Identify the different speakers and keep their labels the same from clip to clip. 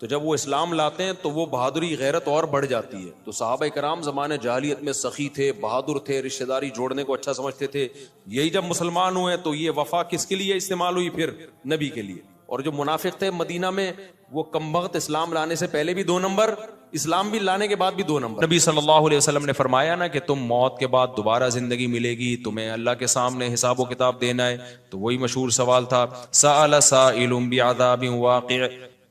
Speaker 1: تو جب وہ اسلام لاتے ہیں تو وہ بہادری غیرت اور بڑھ جاتی ہے. تو صحابہ کرام زمانے جاہلیت میں سخی تھے, بہادر تھے, رشتہ داری جوڑنے کو اچھا سمجھتے تھے. یہی جب مسلمان ہوئے تو یہ وفا کس کے لیے استعمال ہوئی؟ پھر نبی کے لیے. اور جو منافق تھے مدینہ میں, وہ کمبخت اسلام لانے سے پہلے بھی 2 نمبر, اسلام بھی لانے کے بعد بھی 2 نمبر. نبی صلی اللہ علیہ وسلم نے فرمایا نا کہ تم موت کے بعد دوبارہ زندگی ملے گی, تمہیں اللہ کے سامنے حساب و کتاب دینا ہے. تو وہی مشہور سوال تھا, سأل سائل بعذاب واقع.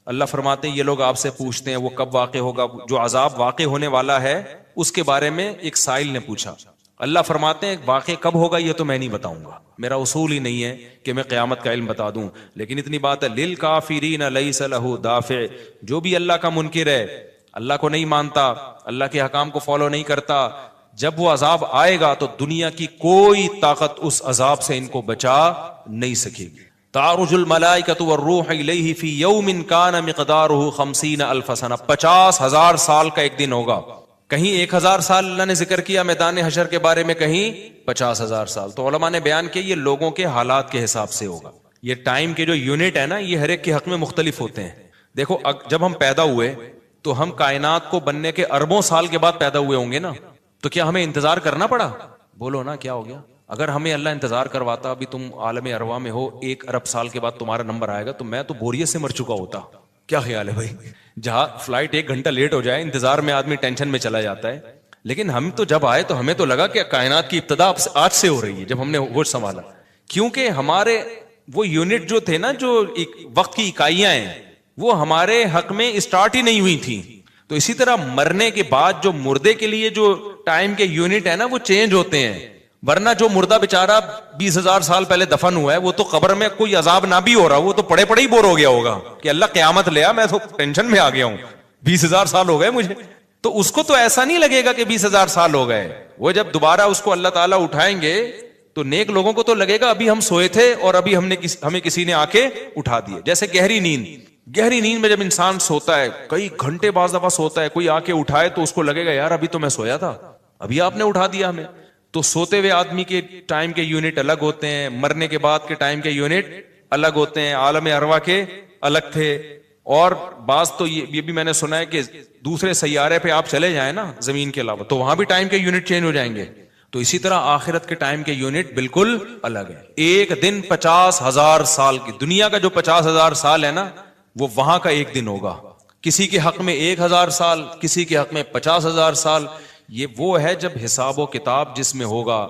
Speaker 1: اللہ فرماتے ہیں یہ لوگ آپ سے پوچھتے ہیں وہ کب واقع ہوگا, جو عذاب واقع ہونے والا ہے اس کے بارے میں ایک سائل نے پوچھا. اللہ فرماتے ہیں واقع کب ہوگا یہ تو میں نہیں بتاؤں گا, میرا اصول ہی نہیں ہے کہ میں قیامت کا علم بتا دوں. لیکن اتنی بات ہے, للکافرین لیس لہ دافع. جو بھی اللہ کا منکر ہے, اللہ کو نہیں مانتا, اللہ کے حکام کو فالو نہیں کرتا, جب وہ عذاب آئے گا تو دنیا کی کوئی طاقت اس عذاب سے ان کو بچا نہیں سکے گی. تعرج الملائکۃ والروح الیہ فی یوم کان مقدارہ 50,000 سنہ. 50,000 سال کا ایک دن ہوگا. کہیں 1,000 سال اللہ نے ذکر کیا میدان حشر کے بارے میں, کہیں 50,000 سال. تو علماء نے بیان کیا یہ لوگوں کے حالات کے حساب سے ہوگا. یہ ٹائم کے جو یونٹ ہے نا, یہ ہر ایک کے حق میں مختلف ہوتے ہیں. دیکھو جب ہم پیدا ہوئے تو ہم کائنات کو بننے کے اربوں سال کے بعد پیدا ہوئے ہوں گے نا, تو کیا ہمیں انتظار کرنا پڑا؟ بولو نا کیا ہو گیا؟ اگر ہمیں اللہ انتظار کرواتا, ابھی تم عالم ارواح میں ہو, 1 ارب سال کے بعد تمہارا نمبر آئے گا, تو میں تو بوریت سے مر چکا ہوتا. کیا خیال ہے بھائی؟ جہاں فلائٹ 1 گھنٹہ لیٹ ہو جائے, انتظار میں آدمی ٹینشن میں چلا جاتا ہے. لیکن ہم تو جب آئے تو ہمیں تو لگا کہ کائنات کی ابتدا آج سے ہو رہی ہے. جب ہم نے ہوش سنبھالا, کیونکہ ہمارے وہ یونٹ جو تھے نا, جو وقت کی اکائیاں ہیں, وہ ہمارے حق میں اسٹارٹ ہی نہیں ہوئی تھی. تو اسی طرح مرنے کے بعد جو مردے کے لیے جو ٹائم کے یونٹ ہے نا, وہ چینج ہوتے ہیں. ورنہ جو مردہ بیچارہ 20,000 سال پہلے دفن ہوا ہے, وہ تو قبر میں کوئی عذاب نہ بھی ہو رہا, وہ تو پڑے پڑے ہی بور ہو گیا ہوگا کہ اللہ قیامت لیا, میں تو ٹینشن میں آ گیا ہوں, 20,000 سال ہو گئے مجھے. تو اس کو تو ایسا نہیں لگے گا کہ 20,000 سال ہو گئے. وہ جب دوبارہ اس کو اللہ تعالیٰ اٹھائیں گے تو نیک لوگوں کو تو لگے گا ابھی ہم سوئے تھے اور ابھی ہمیں کسی نے آ کے اٹھا دیے. جیسے گہری نیند میں جب انسان سوتا ہے, کئی گھنٹے بعض دفعہ سوتا ہے, کوئی آ کے اٹھائے تو اس کو لگے گا یار ابھی تو میں سویا تھا, ابھی آپ نے اٹھا دیا ہمیں. تو سوتے ہوئے آدمی کے ٹائم کے یونٹ الگ ہوتے ہیں, مرنے کے بعد کے ٹائم کے یونٹ الگ ہوتے ہیں, عالم ارواح کے الگ تھے. اور بعض تو یہ بھی میں نے سنا ہے کہ دوسرے سیارے پہ آپ چلے جائیں نا زمین کے علاوہ, تو وہاں بھی ٹائم کے یونٹ چینج ہو جائیں گے. تو اسی طرح آخرت کے ٹائم کے یونٹ بالکل الگ ہے. ایک دن 50,000 سال کی, دنیا کا جو 50,000 سال ہے نا, وہ وہاں کا ایک دن ہوگا. کسی کے حق میں 1,000 سال, کسی کے حق میں 50,000 سال. یہ وہ ہے جب حساب و کتاب جس میں ہوگا.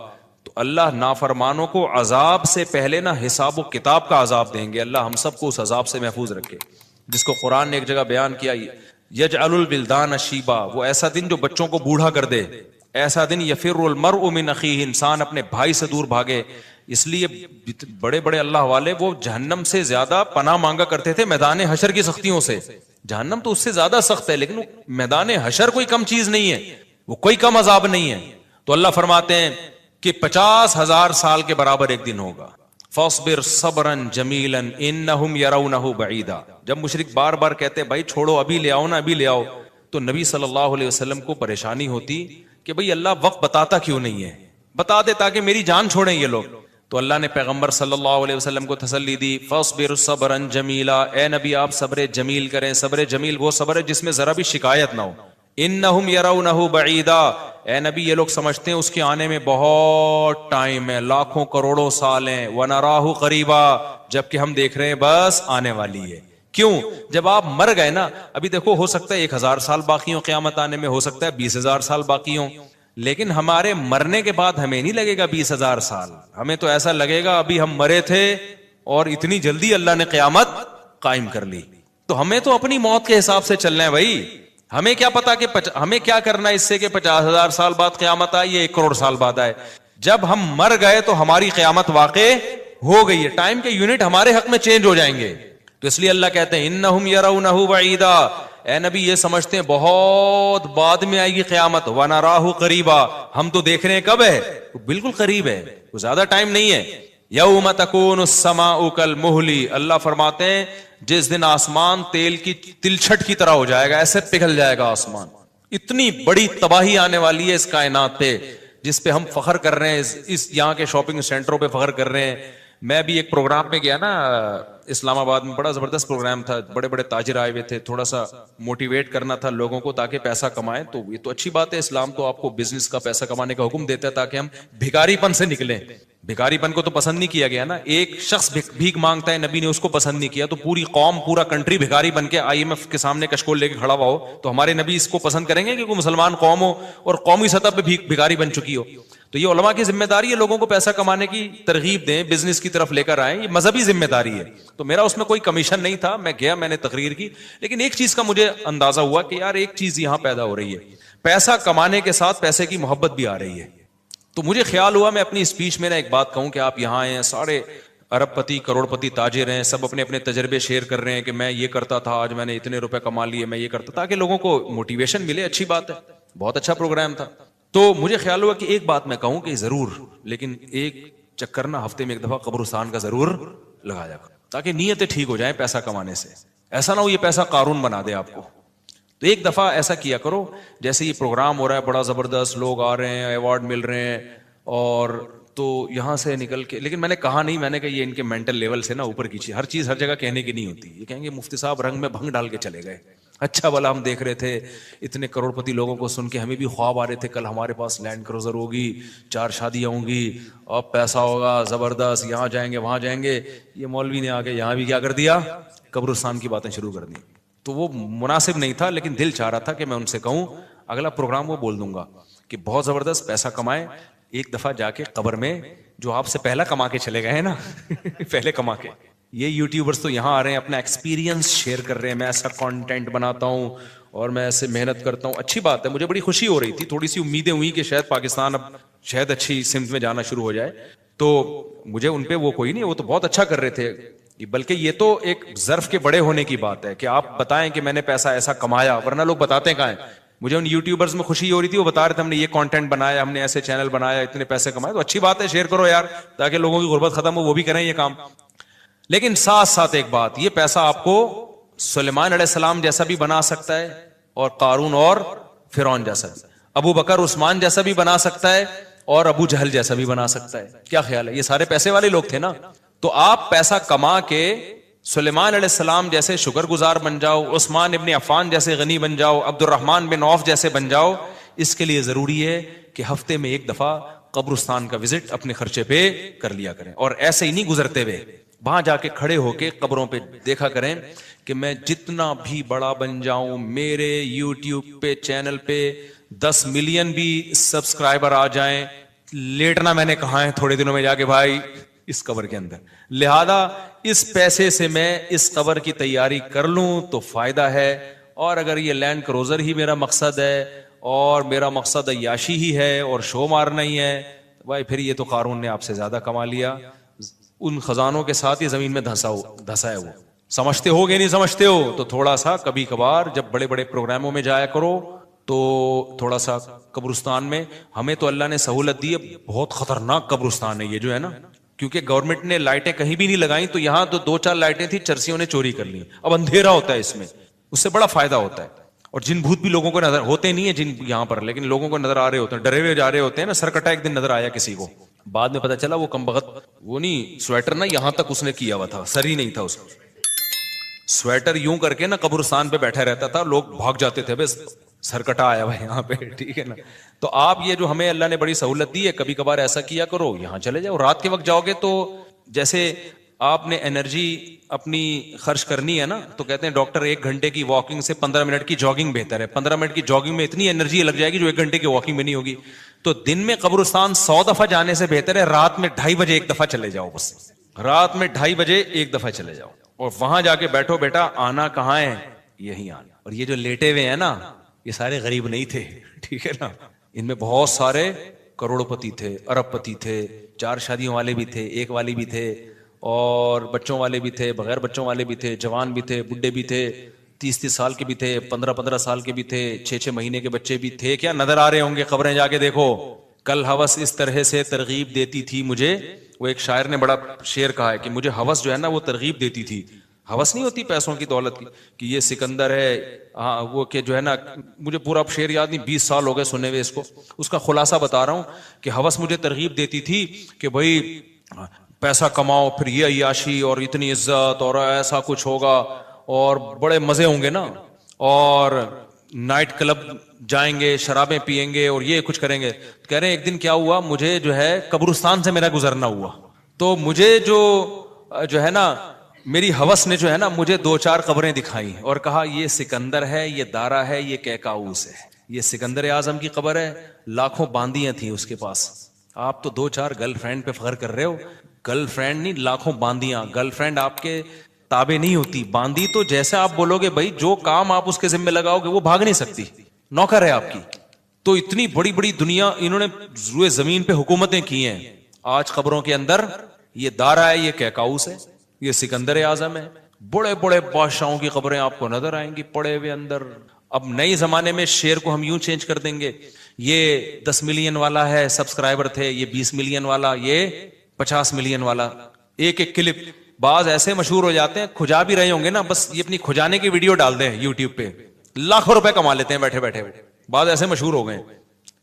Speaker 1: تو اللہ نافرمانوں کو عذاب سے پہلے نہ حساب و کتاب کا عذاب دیں گے. اللہ ہم سب کو اس عذاب سے محفوظ رکھے, جس کو قرآن نے ایک جگہ بیان کیا, یجعل الولدان شیبا, وہ ایسا دن جو بچوں کو بوڑھا کر دے. ایسا دن یفر المرء من اخیہ, انسان اپنے بھائی سے دور بھاگے. اس لیے بڑے بڑے اللہ والے وہ جہنم سے زیادہ پناہ مانگا کرتے تھے میدان حشر کی سختیوں سے. جہنم تو اس سے زیادہ سخت ہے, لیکن میدان حشر کوئی کم چیز نہیں ہے, وہ کوئی کم عذاب نہیں ہے. تو اللہ فرماتے ہیں کہ 50,000 سال کے برابر ایک دن ہوگا. فاصبر صبرا جمیلا انہم یرونہ بعیدا. جب مشرک بار بار کہتے بھائی چھوڑو, ابھی لے آؤ نا, ابھی لے آؤ, تو نبی صلی اللہ علیہ وسلم کو پریشانی ہوتی کہ بھئی اللہ وقت بتاتا کیوں نہیں ہے, بتا دے تاکہ میری جان چھوڑیں یہ لوگ. تو اللہ نے پیغمبر صلی اللہ علیہ وسلم کو تسلی دی, فاصبر صبرا جمیلا, اے نبی آپ صبر جمیل کریں. صبر جمیل وہ صبر ہے جس میں ذرا بھی شکایت نہ ہو. انہم یرونہ بعیدا, اے نبی یہ لوگ سمجھتے ہیں اس کے آنے میں بہت ٹائم ہے, لاکھوں کروڑوں سال ہیں. ونراہ قریبا, جبکہ ہم دیکھ رہے ہیں بس آنے والی ہے. کیوں؟ جب آپ مر گئے نا, ابھی دیکھو ہو سکتا ہے 1,000 سال باقی ہوں قیامت آنے میں, ہو سکتا ہے 20,000 سال باقی ہوں, لیکن ہمارے مرنے کے بعد ہمیں نہیں لگے گا 20,000 سال, ہمیں تو ایسا لگے گا ابھی ہم مرے تھے اور اتنی جلدی اللہ نے قیامت قائم کر لی. تو ہمیں تو اپنی موت کے حساب سے چلنا ہے بھائی. ہمیں کیا پتا کہ ہمیں کیا کرنا ہے اس سے کہ 50,000 سال بعد قیامت آئے یا 1 کروڑ سال بعد آئے. جب ہم مر گئے تو ہماری قیامت واقع ہو گئی ہے, ٹائم کے یونٹ ہمارے حق میں چینج ہو جائیں گے. تو اس لیے اللہ کہتے ہیں انہم یرونہ بعیدا, اے نبی یہ سمجھتے ہیں بہت بعد میں آئے گی قیامت. ونراہ قریبا, ہم تو دیکھ رہے ہیں کب ہے, بالکل قریب ہے, وہ زیادہ ٹائم نہیں ہے. یوم تکون السماء کالمہل, اللہ فرماتے ہیں جس دن آسمان تیل کی تلچھٹ کی طرح ہو جائے گا, ایسے پگھل جائے گا آسمان. اتنی بڑی تباہی آنے والی ہے اس کائنات پہ, جس پہ ہم فخر کر رہے ہیں, اس یہاں کے شاپنگ سینٹروں پہ فخر کر رہے ہیں, میں بھی ایک پروگرام میں گیا نا اسلام آباد میں, بڑا زبردست پروگرام تھا, بڑے بڑے تاجر آئے ہوئے تھے, تھوڑا سا موٹیویٹ کرنا تھا لوگوں کو تاکہ پیسہ کمائیں. تو یہ تو اچھی بات ہے, اسلام تو آپ کو بزنس کا پیسہ کمانے کا حکم دیتا ہے تاکہ ہم بھکاری پن سے نکلیں. بھکاری پن کو تو پسند نہیں کیا گیا نا, ایک شخص بھیک مانگتا ہے, نبی نے اس کو پسند نہیں کیا, تو پوری قوم پورا کنٹری بھکاری بن کے IMF کے سامنے کشکول لے کے کھڑا ہوا ہو, تو ہمارے نبی اس کو پسند کریں گے کہ کوئی مسلمان قوم ہو اور قومی سطح پہ بھکاری بن چکی ہو؟ تو یہ علماء کی ذمہ داری ہے لوگوں کو پیسہ کمانے کی ترغیب دیں, بزنس کی طرف لے کر آئیں, یہ مذہبی ذمہ داری ہے. تو میرا اس میں کوئی کمیشن نہیں تھا, میں گیا, میں نے تقریر کی, لیکن ایک چیز کا مجھے اندازہ ہوا کہ یار ایک چیز یہاں پیدا ہو رہی ہے, پیسہ کمانے کے ساتھ پیسے کی محبت بھی آ رہی ہے. تو مجھے خیال ہوا میں اپنی اسپیچ میں ایک بات کہوں کہ آپ یہاں آئے ہیں, سارے ارب پتی کروڑ پتی تاجر ہیں, سب اپنے اپنے تجربے شیئر کر رہے ہیں کہ میں یہ کرتا تھا, آج میں نے اتنے روپے کما لیے, میں یہ کرتا, تاکہ لوگوں کو موٹیویشن ملے. اچھی بات ہے, بہت اچھا پروگرام تھا. تو مجھے خیال ہوا کہ ایک بات میں کہوں کہ ضرور, لیکن ایک چکر نا ہفتے میں ایک دفعہ قبرستان کا ضرور لگایا کرو, تاکہ نیتیں ٹھیک ہو جائیں پیسہ کمانے سے. ایسا نہ ہو یہ پیسہ قارون بنا دے آپ کو. تو ایک دفعہ ایسا کیا کرو, جیسے یہ پروگرام ہو رہا ہے بڑا زبردست, لوگ آ رہے ہیں, ایوارڈ مل رہے ہیں, اور تو یہاں سے نکل کے, لیکن میں نے کہا نہیں, میں نے کہا یہ ان کے مینٹل لیول سے نا اوپر کی چیز, ہر چیز ہر جگہ کہنے کی نہیں ہوتی. یہ کہیں گے مفتی صاحب رنگ میں بھنگ ڈال کے چلے گئے, اچھا بلا ہم دیکھ رہے تھے اتنے کروڑ پتی لوگوں کو سن کے ہمیں بھی خواب آ رہے تھے, کل ہمارے پاس لینڈ کروزر ہوگی, 4 شادیاں ہوں گی, اور پیسہ ہوگا زبردست, یہاں جائیں گے وہاں جائیں گے. یہ مولوی نے آ کے یہاں بھی کیا کر دیا, قبرستان کی باتیں شروع کر دی. تو وہ مناسب نہیں تھا, لیکن دل چاہ رہا تھا کہ میں ان سے کہوں اگلا پروگرام وہ بول دوں گا کہ بہت زبردست پیسہ کمائیں, ایک دفعہ جا کے قبر میں جو آپ سے پہلا کما کے چلے گئے ہیں نا پہلے کما کے, یہ یوٹیوبرز تو یہاں آ رہے ہیں, اپنا ایکسپیرینس شیئر کر رہے ہیں, میں ایسا کانٹینٹ بناتا ہوں اور میں ایسے محنت کرتا ہوں. اچھی بات ہے, مجھے بڑی خوشی ہو رہی تھی, تھوڑی سی امیدیں ہوئی کہ شاید پاکستان اب شاید اچھی سمت میں جانا شروع ہو جائے. تو مجھے ان پہ وہ کوئی نہیں, وہ تو بہت اچھا کر رہے تھے, بلکہ یہ تو ایک ظرف کے بڑے ہونے کی بات ہے کہ آپ بتائیں کہ میں نے پیسہ ایسا کمایا, ورنہ لوگ بتاتے کہاں ہیں. مجھے ان یوٹیوبرز میں خوشی ہو رہی تھی, وہ بتا رہے تھے ہم نے یہ کانٹینٹ بنایا, ہم نے ایسے چینل بنایا, اتنے پیسے کمائے. تو اچھی بات ہے, شیئر کرو یار, تاکہ لوگوں کی غربت ختم ہو, وہ بھی کریں یہ کام. لیکن ساتھ ساتھ ایک بات, یہ پیسہ آپ کو سلیمان علیہ السلام جیسا بھی بنا سکتا ہے, اور قارون اور فرعون جیسا بھی, ابو بکر عثمان جیسا بھی بنا سکتا ہے, اور ابو جہل جیسا بھی بنا سکتا ہے. کیا خیال ہے, یہ سارے پیسے والے لوگ تھے نا. تو آپ پیسہ کما کے سلیمان علیہ السلام جیسے شکر گزار بن جاؤ, عثمان ابن عفان جیسے غنی بن جاؤ, عبد الرحمن بن عوف جیسے بن جاؤ. اس کے لیے ضروری ہے کہ ہفتے میں ایک دفعہ قبرستان کا وزٹ اپنے خرچے پہ کر لیا کریں, اور ایسے ہی نہیں گزرتے ہوئے, وہاں جا کے کھڑے ہو کے قبروں پہ دیکھا کریں کہ میں جتنا بھی بڑا بن جاؤں, میرے یوٹیوب پہ چینل پہ 10 ملین بھی سبسکرائبر آ جائیں, لیٹنا میں نے کہا ہے تھوڑے دنوں میں جا کے بھائی اس قبر کے اندر. لہذا اس پیسے سے میں اس قبر کی تیاری کر لوں تو فائدہ ہے, اور اگر یہ لینڈ کروزر ہی میرا مقصد ہے اور میرا مقصد عیاشی ہی ہے اور شو مارنا ہی ہے, بھائی پھر یہ تو قارون نے آپ سے زیادہ کما لیا. ان خزانوں کے ساتھ یہ زمین میں دھسا ہے. وہ سمجھتے ہو گے نہیں سمجھتے ہو تو تھوڑا سا کبھی کبھار جب بڑے بڑے پروگراموں میں جایا کرو تو تھوڑا سا قبرستان میں, ہمیں تو اللہ نے سہولت دی ہے, بہت خطرناک قبرستان ہے یہ جو ہے نا, کیونکہ گورنمنٹ نے لائٹیں کہیں بھی نہیں لگائیں, تو یہاں تو 2-4 لائٹیں تھی, چرسیوں نے چوری کر لی. اب اندھیرا ہوتا ہے اس میں, اس سے بڑا فائدہ ہوتا ہے. اور جن بھوت بھی لوگوں کو نظر ہوتے نہیں ہیں جن یہاں پر, لیکن لوگوں کو نظر آ رہے ہوتے ہیں, ڈرے ہوئے جا رہے ہوتے ہیں نا. سرکٹا ایک دن نظر آیا کسی کو, بعد میں پتا چلا وہ کمبخت, وہ نہیں سویٹر نا یہاں تک اس نے کیا ہوا تھا, سر ہی نہیں تھا اس کا, سویٹر یوں کر کے نا قبرستان پہ بیٹھا رہتا تھا, لوگ بھاگ جاتے تھے, بس سرکٹا آیا ہوا یہاں پہ, ٹھیک ہے نا. تو آپ یہ جو ہمیں اللہ نے بڑی سہولت دی ہے, کبھی کبھار ایسا کیا کرو, یہاں چلے جاؤ. رات کے وقت جاؤ گے تو جیسے آپ نے انرجی اپنی خرچ کرنی ہے نا, تو کہتے ہیں ڈاکٹر 1 گھنٹے کی واکنگ سے 15 منٹ کی جاگنگ بہتر ہے. 15 منٹ کی جاگنگ میں اتنی انرجی لگ جائے گی جو 1 گھنٹے کی واکنگ میں نہیں ہوگی. تو دن میں قبرستان 100 دفعہ جانے سے بہتر ہے رات میں 2:30 بجے 1 دفعہ چلے جاؤ. بس رات میں 2:30 بجے 1 دفعہ چلے جاؤ, اور وہاں جا کے بیٹھو, بیٹا آنا کہاں ہے, یہی آنا. اور یہ جو لیٹے ہوئے ہیں نا, یہ سارے غریب نہیں تھے, ٹھیک ہے نا. ان میں بہت سارے کروڑ پتی تھے, ارب پتی تھے, 4 شادیوں والے بھی تھے, 1 والی بھی تھے, اور بچوں والے بھی تھے, بغیر بچوں والے بھی تھے, جوان بھی تھے, بڈھے بھی تھے, 30 سال کے بھی تھے, 15 سال کے بھی تھے, 6 مہینے کے بچے بھی تھے. کیا نظر آ رہے ہوں گے قبریں, جا کے دیکھو. کل ہوس اس طرح سے ترغیب دیتی تھی مجھے, وہ ایک شاعر نے بڑا شعر کہا ہے کہ مجھے ہوس جو ہے نا وہ ترغیب دیتی تھی. ہوس نہیں ہوتی پیسوں کی دولت کی کہ یہ سکندر ہے, ہاں وہ کہ جو ہے نا, مجھے پورا شعر یاد نہیں, 20 سال ہو گئے سنے ہوئے اس کو, اس کا خلاصہ بتا رہا ہوں کہ ہوس مجھے ترغیب دیتی تھی کہ بھائی پیسہ کماؤ, پھر یہ عیاشی اور اتنی عزت اور ایسا کچھ ہوگا اور بڑے مزے ہوں گے نا, اور نائٹ کلب جائیں گے, شرابیں پیئیں گے اور یہ کچھ کریں گے. کہہ رہے ہیں ایک دن کیا ہوا, مجھے جو ہے قبرستان سے میرا گزرنا ہوا, تو مجھے جو ہے نا میری ہوس نے جو ہے نا مجھے 2-4 قبریں دکھائیں اور کہا یہ سکندر ہے, یہ دارا ہے, یہ کیکاؤس ہے. یہ سکندر اعظم کی قبر ہے, لاکھوں باندیاں تھیں اس کے پاس. آپ تو 2-4 گرل فرینڈ پہ فخر کر رہے ہو, گرل فرینڈ نہیں لاکھوں باندیاں. گرل فرینڈ آپ کے تابع نہیں ہوتی, باندی تو جیسے آپ بولو گے بھائی جو کام آپ اس کے ذمہ لگاؤ گے وہ بھاگ نہیں سکتی, نوکر ہے آپ کی. تو اتنی بڑی بڑی دنیا انہوں نے روئے زمین پہ حکومتیں کی ہیں, آج قبروں کے اندر یہ دارا ہے, یہ کیکاؤس ہے, یہ سکندر اعظم ہے. بڑے بڑے بادشاہوں کی قبریں آپ کو نظر آئیں گی پڑے ہوئے اندر. اب نئے زمانے میں شعر کو ہم یوں چینج کر دیں گے, یہ 10 ملین والا ہے سبسکرائبر تھے, یہ 20 ملین والا, یہ 50 ملین والا. ایک ایک کلپ بعض ایسے مشہور ہو جاتے ہیں, کھجا بھی رہے ہوں گے نا, بس یہ اپنی کھجانے کی ویڈیو ڈال دیں یوٹیوب پہ, لاکھوں روپے کما لیتے ہیں بیٹھے بیٹھے. بعض ایسے مشہور ہو گئے,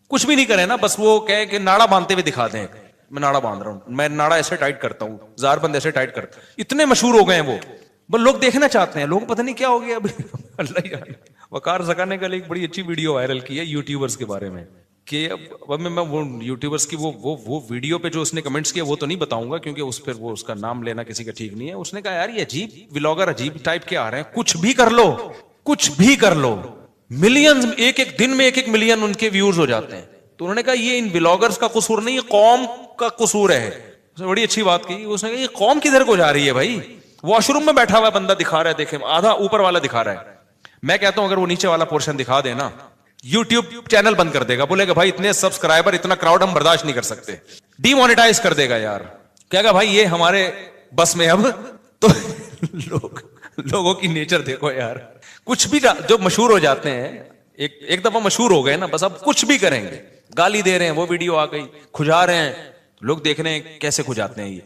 Speaker 1: کچھ بھی نہیں کرے نا, بس وہ کہے کہ ناڑا باندھتے ہوئے دکھا دیں, میں ناڑا باندھ رہا ہوں, میں ناڑا ایسے ٹائٹ کرتا ہوں, زار بند ایسے ٹائٹ کرتا ہوں. اتنے مشہور ہو گئے ہیں وہ, بس لوگ دیکھنا چاہتے ہیں. لوگ پتہ نہیں کیا ہو گیا اب. اللہ یار, وقار زکا نے کل ایک بڑی اچھی ویڈیو وائرل کی ہے یوٹیوبرز کے بارے میں, کہ اب میں وہ یوٹیوبرز کی وہ ویڈیو پہ جو اس نے کمنٹس کیا وہ تو نہیں بتاؤں گا کیونکہ اس پہ وہ اس کا نام لینا کسی کا ٹھیک نہیں ہے. اس نے کہا یار یہ عجیب ولاگر عجیب ٹائپ کے آ رہے ہیں, کچھ بھی کر لو, کچھ بھی کر لو, ملین ایک ایک دن میں 1-1 ملین ان کے ویورز ہو جاتے ہیں. تو انہوں نے کہا یہ ان بلاگرز کا قصور نہیں, یہ قوم کا قصور ہے. اس نے بڑی اچھی بات کی, اس نے کہا یہ قوم کدھر کو جا رہی ہے بھائی. واش روم میں بیٹھا ہوا بندہ دکھا رہا ہے, دیکھیں آدھا اوپر والا دکھا رہا ہے. میں کہتا ہوں اگر وہ نیچے والا پورشن دکھا دے نا, یوٹیوب چینل بند کر دے گا, بولے گا بھائی اتنے سبسکرائبر اتنا کراؤڈ ہم برداشت نہیں کر سکتے, ڈی مونیٹائز کر دے گا یار. کہے گا بھائی یہ ہمارے بس میں اب. تو لوگوں کی نیچر دیکھو یار, کچھ بھی جو مشہور ہو جاتے ہیں ایک دفعہ مشہور ہو گئے نا, بس اب کچھ بھی کریں گے. گالی دے رہے ہیں, وہ ویڈیو آ گئی, کھجا رہے ہیں, لوگ دیکھ رہے ہیں کیسے کھجاتے ہیں یہ,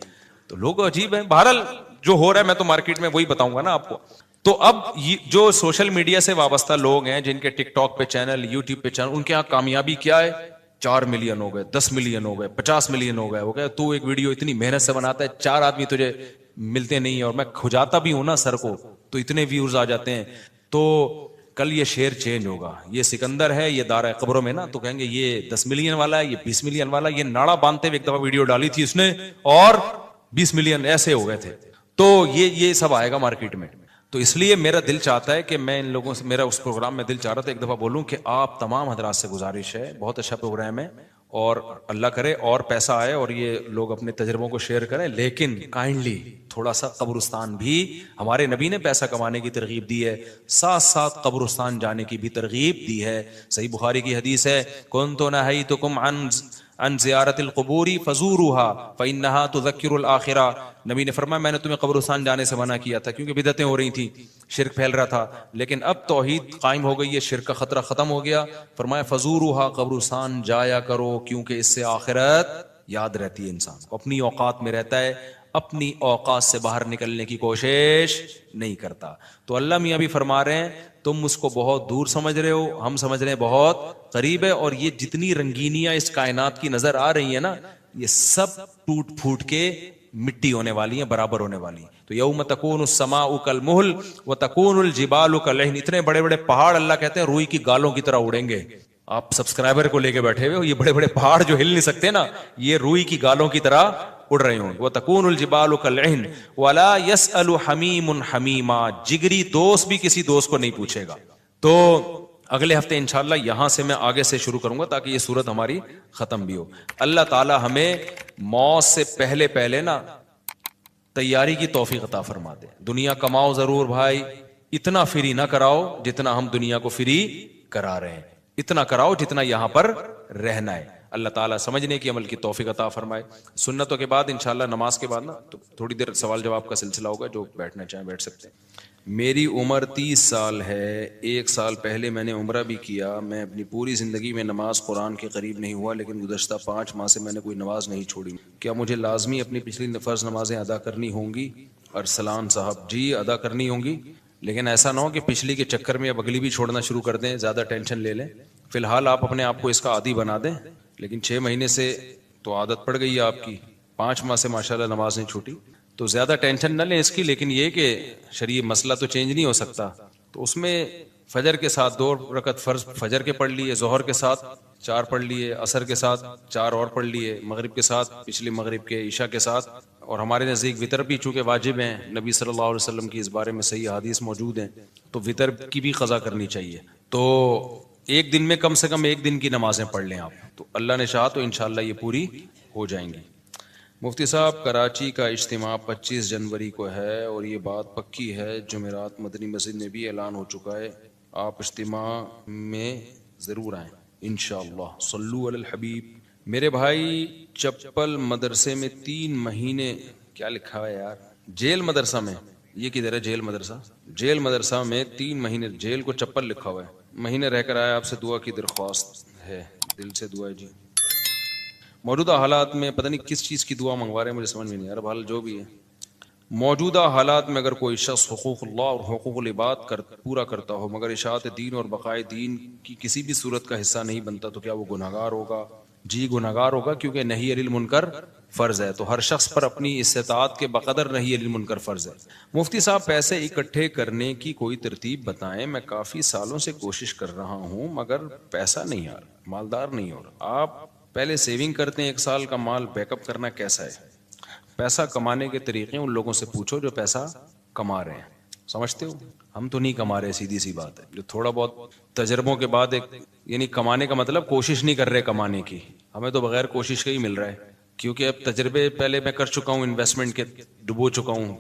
Speaker 1: تو لوگ عجیب ہیں. بہرحال جو ہو رہا ہے میں تو مارکیٹ میں وہی بتاؤں گا نا آپ کو. تو اب جو سوشل میڈیا سے وابستہ لوگ ہیں جن کے ٹک ٹاک پہ چینل, یوٹیوب پہ چینل, ان کے یہاں کامیابی کیا ہے, 4 ملین ہو گئے, 10 ملین ہو گئے, 50 ملین ہو گئے. وہ کہ تو ایک ویڈیو اتنی محنت سے بناتا ہے, 4 آدمی تجھے ملتے نہیں ہیں, اور میں کھجاتا بھی ہوں نا سر کو تو اتنے ویوز آ جاتے ہیں. تو کل یہ شعر چینج ہوگا, یہ سکندر ہے, یہ دارہ قبروں میں نا, تو کہیں گے یہ 10 ملین والا ہے, یہ 20 ملین والا. یہ ناڑا باندھتے ہوئے ایک دفعہ ویڈیو ڈالی تھی اس نے اور 20 ملین ایسے ہو گئے تھے. تو یہ سب آئے گا مارکیٹ میں. تو اس لیے میرا دل چاہتا ہے کہ میں ان لوگوں سے, میرا اس پروگرام میں دل چاہ رہا تھا ایک دفعہ بولوں کہ آپ تمام حضرات سے گزارش ہے, بہت اچھا پروگرام ہے, اور اللہ کرے اور پیسہ آئے اور یہ لوگ اپنے تجربوں کو شیئر کریں, لیکن کائنڈلی تھوڑا سا قبرستان بھی, ہمارے نبی نے پیسہ کمانے کی ترغیب دی ہے, ساتھ ساتھ قبرستان جانے کی بھی ترغیب دی ہے. صحیح بخاری کی حدیث ہے, کنت نہیتکم عن زیارت القبور فزوروها فانها تذکر الاخرہ. نبی نے فرمایا میں نے تمہیں قبرستان جانے سے منع کیا تھا کیونکہ بدعتیں ہو رہی تھیں, شرک پھیل رہا تھا, لیکن اب توحید قائم ہو گئی ہے, شرک کا خطرہ ختم ہو گیا. فرمایا فزوروها, قبرستان جایا کرو کیونکہ اس سے آخرت یاد رہتی ہے. انسان کو اپنی اوقات میں رہتا ہے, اپنی اوقات سے باہر نکلنے کی کوشش نہیں کرتا. تو اللہ میاں بھی فرما رہے ہیں تم اس کو بہت دور سمجھ رہے ہو, ہم سمجھ رہے ہیں بہت قریب ہے. اور یہ جتنی رنگینیاں اس کائنات کی نظر آ رہی ہیں نا, یہ سب ٹوٹ پھوٹ کے مٹی ہونے والی ہیں, برابر ہونے والی ہیں. تو یوم تکون السماء کالمہل وتکون الجبال کالعہن. اتنے بڑے بڑے پہاڑ اللہ کہتے ہیں روئی کی گالوں کی طرح اڑیں گے. آپ سبسکرائبر کو لے کے بیٹھے ہوئے ہو, یہ بڑے بڑے پہاڑ جو ہل نہیں سکتے نا, یہ روئی کی گالوں کی طرح اڑ رہے ہوں. وتکون الجبال کالعہن ولا يسأل حمیم حمیما. جگری دوست بھی کسی دوست کو نہیں پوچھے گا. تو اگلے ہفتے انشاءاللہ یہاں سے میں آگے سے شروع کروں گا تاکہ یہ صورت ہماری ختم بھی ہو. اللہ تعالی ہمیں موت سے پہلے نا تیاری کی توفیق عطا فرما دے. دنیا کماؤ ضرور بھائی, اتنا فری نہ کراؤ جتنا ہم دنیا کو فری کرا رہے ہیں, اتنا کراؤ جتنا یہاں پر رہنا ہے. اللہ تعالیٰ سمجھنے کی عمل کی توفیق عطا فرمائے. سنتوں کے بعد انشاءاللہ نماز کے بعد نا تو تھوڑی دیر سوال جواب کا سلسلہ ہوگا, جو بیٹھنا چاہیں بیٹھ سکتے ہیں. میری عمر 30 سال ہے, 1 سال پہلے میں نے عمرہ بھی کیا. میں اپنی پوری زندگی میں نماز قرآن کے قریب نہیں ہوا, لیکن گزشتہ 5 ماہ سے میں نے کوئی نماز نہیں چھوڑی. کیا مجھے لازمی اپنی پچھلی فرض نمازیں ادا کرنی ہوں گی؟ ارسلان صاحب جی ادا کرنی ہوں گی, لیکن ایسا نہ ہو کہ پچھلی کے چکر میں اب اگلی بھی چھوڑنا شروع کر دیں, زیادہ ٹینشن لے لیں. فی الحال آپ اپنے آپ کو اس کا عادی بنا دیں, لیکن 6 مہینے سے تو عادت پڑ گئی ہے آپ کی, 5 ماہ سے ماشاءاللہ نماز نہیں چھوٹی. تو زیادہ ٹینشن نہ لیں اس کی, لیکن یہ کہ شرعی مسئلہ تو چینج نہیں ہو سکتا. تو اس میں فجر کے ساتھ 2 رکعت فرض فجر کے پڑھ لیے, ظہر کے ساتھ 4 پڑھ لیے, عصر کے ساتھ 4 اور پڑھ لیے, مغرب کے ساتھ پچھلی مغرب کے, عشاء کے ساتھ. اور ہمارے نزدیک وطر بھی چونکہ واجب ہیں, نبی صلی اللہ علیہ وسلم کی اس بارے میں صحیح حدیث موجود ہیں, تو وطر کی بھی قضا کرنی چاہیے. تو ایک دن میں کم سے کم 1 دن کی نمازیں پڑھ لیں آپ, تو اللہ نے چاہا تو انشاءاللہ یہ پوری ہو جائیں گی. مفتی صاحب, کراچی کا اجتماع 25 جنوری کو ہے اور یہ بات پکی ہے, جمعرات مدنی مسجد میں بھی اعلان ہو چکا ہے, آپ اجتماع میں ضرور آئیں انشاءاللہ. صلو علی الحبیب. میرے بھائی, چپل مدرسے میں 3 مہینے, کیا لکھا ہے یار, جیل مدرسہ میں, یہ کدھر ہے جیل مدرسہ؟ جیل مدرسہ میں 3 مہینے, جیل کو چپل لکھا ہوا ہے, مہینے رہ کر آیا, آپ سے دعا کی درخواست ہے, دل سے دعا ہے جی. موجودہ حالات میں پتہ نہیں کس چیز کی دعا منگوا رہے ہیں, مجھے سمجھ میں نہیں آ رہا. بھال جو بھی ہے, موجودہ حالات میں اگر کوئی شخص حقوق اللہ اور حقوق العباد پورا کرتا ہو مگر اشاعت دین اور بقائے دین کی کسی بھی صورت کا حصہ نہیں بنتا, تو کیا وہ گناہگار ہوگا؟ جی گناہگار ہوگا, کیونکہ نہی عن المنکر فرض ہے, تو ہر شخص پر اپنی استطاعت کے بقدر نہی عن المنکر فرض ہے. مفتی صاحب, پیسے اکٹھے کرنے کی کوئی ترتیب بتائیں, میں کافی سالوں سے کوشش کر رہا ہوں مگر پیسہ نہیں آ رہا, مالدار نہیں ہو رہا. آپ پہلے سیونگ کرتے ہیں, 1 سال کا مال بیک اپ کرنا کیسا ہے؟ پیسہ کمانے کے طریقے ان لوگوں سے پوچھو جو پیسہ کما رہے ہیں, سمجھتے ہو؟ ہم تو نہیں کما رہے, سیدھی سی بات ہے. جو تھوڑا بہت تجربوں کے بعد ایک, یعنی کمانے کا مطلب کوشش نہیں کر رہے کمانے کی, ہمیں تو بغیر کوشش کا ہی مل رہا ہے, کیونکہ اب تجربے پہلے میں کر چکا ہوں, انویسٹمنٹ کے ڈبو چکا ہوں,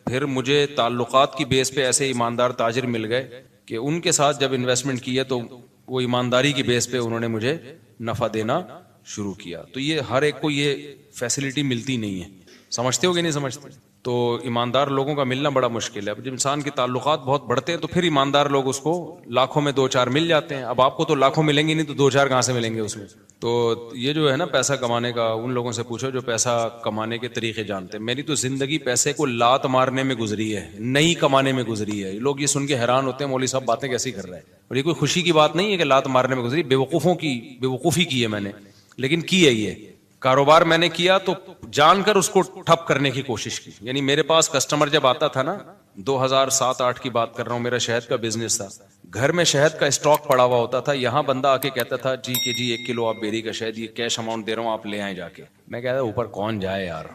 Speaker 1: پھر مجھے تعلقات کی بیس پہ ایسے ایماندار تاجر مل گئے کہ ان کے ساتھ جب انویسٹمنٹ کیا تو وہ ایمانداری کی بیس پہ انہوں نے مجھے نفع دینا شروع کیا. تو یہ ہر ایک کو یہ فیسلٹی ملتی نہیں ہے, سمجھتے ہو کہ نہیں سمجھتے؟ تو ایماندار لوگوں کا ملنا بڑا مشکل ہے. اب جب انسان کے تعلقات بہت بڑھتے ہیں تو پھر ایماندار لوگ اس کو لاکھوں میں 2-4 مل جاتے ہیں. اب آپ کو تو لاکھوں ملیں گے نہیں, تو 2-4 کہاں سے ملیں گے اس میں؟ تو یہ جو ہے نا پیسہ کمانے کا, ان لوگوں سے پوچھو جو پیسہ کمانے کے طریقے جانتے ہیں. میری تو زندگی پیسے کو لات مارنے میں گزری ہے, نہیں کمانے میں گزری ہے. لوگ یہ سن کے حیران ہوتے ہیں, مولوی صاحب باتیں کیسی کر رہے ہیں, اور یہ کوئی خوشی کی بات نہیں ہے کہ لات مارنے میں گزری, بیوقوفی کی ہے میں نے, لیکن کی ہے. یہ کاروبار میں نے کیا تو جان کر اس کو ٹھپ کرنے کی کوشش کی. یعنی میرے پاس کسٹمر جب آتا تھا نا, 2007-8 کی بات کر رہا ہوں, میرا شہد کا بزنس تھا, گھر میں شہد کا اسٹاک پڑا ہوا ہوتا تھا. یہاں بندہ آ کے کہتا تھا جی کہ جی 1 کلو آپ بیری کا شہد, یہ کیش اماؤنٹ دے رہا ہوں, آپ لے آئیں جا کے. میں کہتا اوپر کون جائے یار,